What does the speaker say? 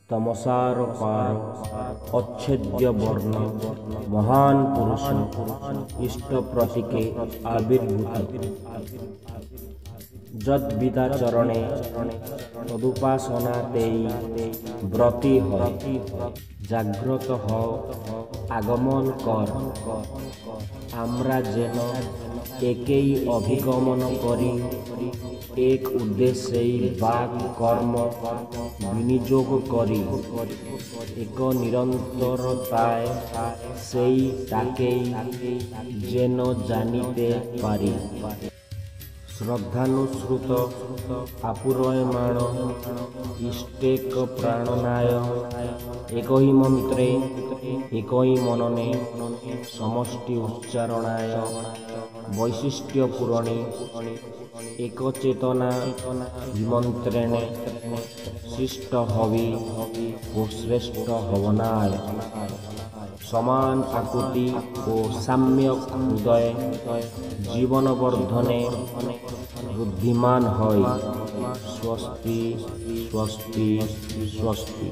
तमसार पार अच्छेद्य वर्ण महान पुरुष इष्ट प्रतीके आविर्भूत जद्विदा चरणे तदुपासना तेई व्रती हो जाग्रत हो आगमन कर आम्रा जेन एकेई अभिगमन करी एक उद्देश्य बाक कर्म विनियोग करी एक निरंतरताय सेई ताकेई जेन जानिते पारी श्रद्धानुश्रुत आपुरयमाण इष्टेक प्राणनाय एक ही मंत्रे एक ही मनने समष्टि उच्चारणाय वैशिष्ट्य पुरणे एक चेतना विमंत्रेणे शिष्ट हवि और श्रेष्ठ हवनाय समान आकुति और साम्यक हृदय जीवन वर्धने बुद्धिमान होय स्वस्ति स्वस्ति स्वस्ति।